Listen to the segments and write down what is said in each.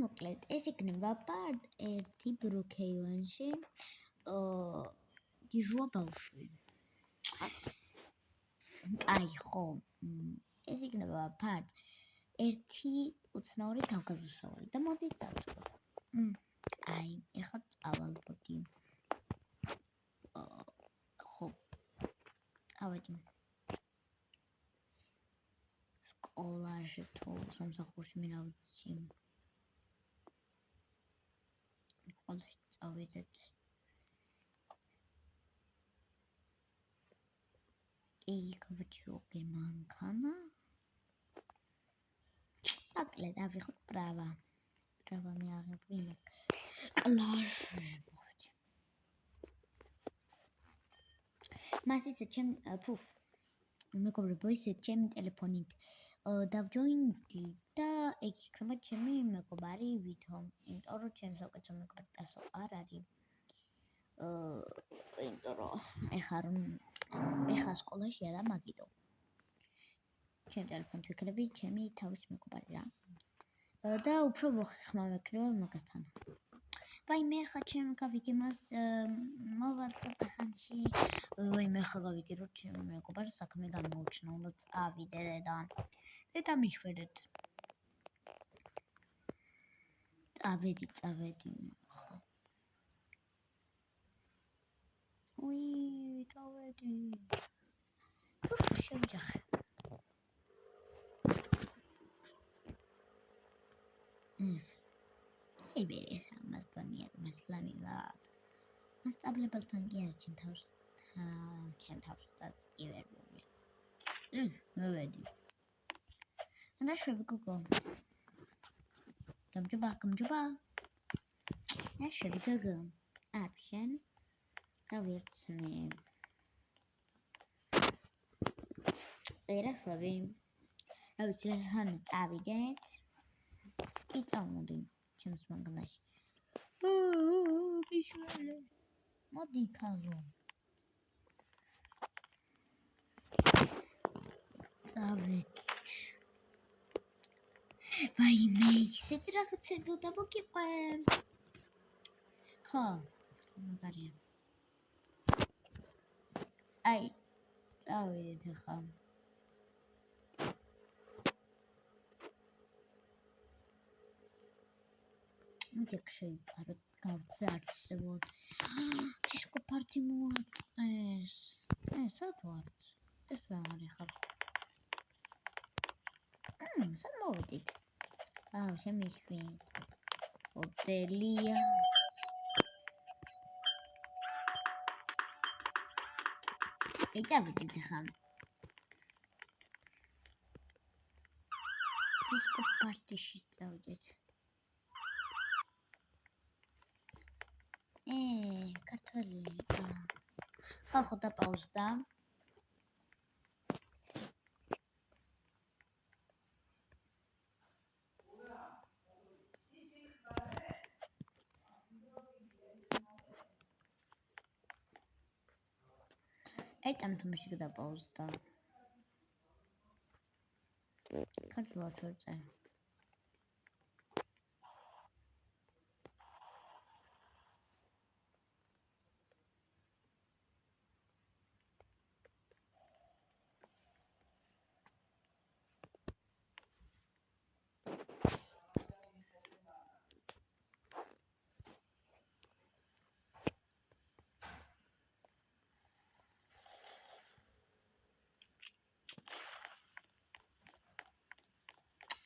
მოკლედ ეს იქნება პარტ 1 ბრუქეივენში გიჟუა ბავშვი. აი ხო ეს იქნება პარტ 1 უცნაური თავგადასავალი და მოდით დავწყოთ. აი ეხლა წავალბოდი. ხო წავედი სკოლაში თუ სამსახურში მე რა ვიცი. სკოლაში წავედეთ. Ich habe schon man kann. Aklet avიხოთ ბრავა. ბრავა მე აღებინა. კლასში. მას ისე ჩემ ფუფ. მეგობრებო ისე ჩემი ტელეფონით დავჯოინდი და ეგ იქნება ჩემი მეგობარი ვითო. იმიტომ რომ ჩემს უკეთესო მეგობარი ტასო არ არის. იმიტომ რომ ეხა სკოლაშია და მაგიტო. ჩემ ტელეფონით ვიქნები ჩემი თავის მეგობარი რა. და უფრო მოხმა მექნება მაგასთან. ვაიმე ხა ჩემ გავიგე მას მოვაცდა ხანში. ვაიმე ხა გავიგე რომ ჩემ მეგობარს საქმე გამოუჩნდა, უნდა წავიდე და დამიშვერეთ. წავედი ხა. უი, წავედი. შევიჯახე. ეს ამას გონია მას ლამივად. მას ტაბლებელთან კი არის ჩემ თავსაც კი ვერ მოვი. მოვედი. და შევიგო. გამჯობა. შევიგო. Option. გავიხსნე. ერახვები. რა ვიცი რა წავიდეთ. კი წავმოდი. ჩემს მაგნაში. ბიშველი. მოდი ხალო. წავედით. ვაიმე, ისეთ რაღაცები უნდა მოგიყვე. ხო, მაგარია. აი, წავედით ახლა. მოგ შეიპაროთ გავძარცვოთ. დისკო პარტი მოაწეს. სად ვართ? ეს რა არის ხალხო? სად მოვედით? შემიშვი. ჰოტელია. ეტავიდით ახლა. დისკო პარტიში წავიდეთ. ქართველი. ხალხო დაპაუზდა. Там всегда пауза. Как звучит?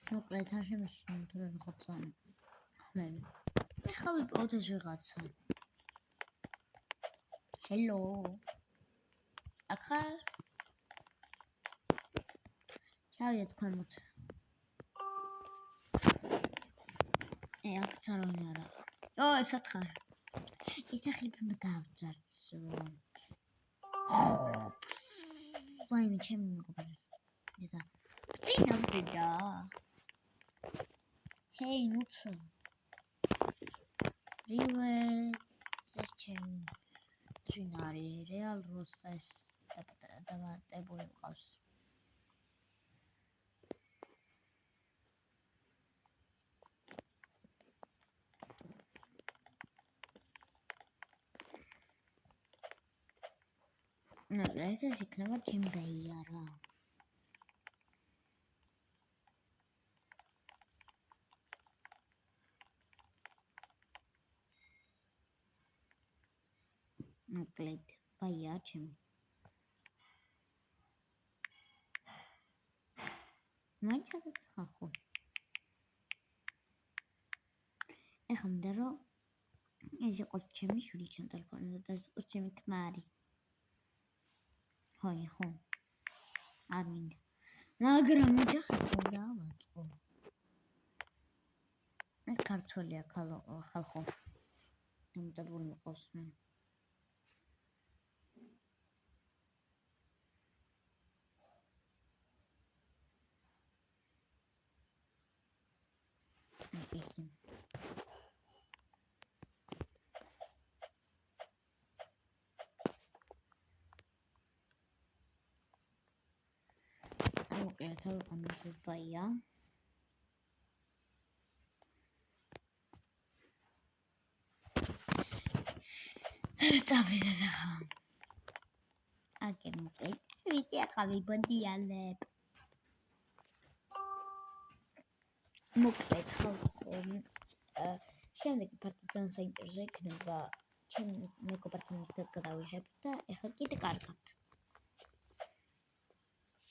მოკლედ არ შემიშინე თუ რა ხოცა. მე ხავი პოთეს ვიღაცა. ჰელო. ახალ. ჩავიდეთ ქვემოთ. აქ ცარონი არა. ეს ათხარ. ის ახალი უნდა გავძარცვო. ვაიმე ჩემი მეგობარს. ისა. წინავდიდა. Hey, nutze. Rive, seçim. Trinari, real rosas. Da bulqავს. ეს იქნება ჩემი გაიარა. მოკლედ, გაიარა ჩემი. მაინც ასეც ხარ ხო? ეხლა მინდა რომ ეს იყოს ჩემი შვილი ჩემ ტელეფონზე და ეს იყოს ჩემი ქმარი. ხო. არ მინდა. მაგრამ ოჯახი უნდა ავაწყო. ეს ქართველია ხალხო. დამტებული მიყავს მე. ისი. მოკლედ თელეფონზე ბაია. წავიდეთ ახლა. აგერ მოკლედ. ვიცი ახლა ვიბოდიალებ. მოკლედ ხალხო. შემდეგი პარტი ძალიან საინტერესო იქნება. ჩემ მეგობართან ერთად გადავიღებ და ეხლა კიდე კარგად.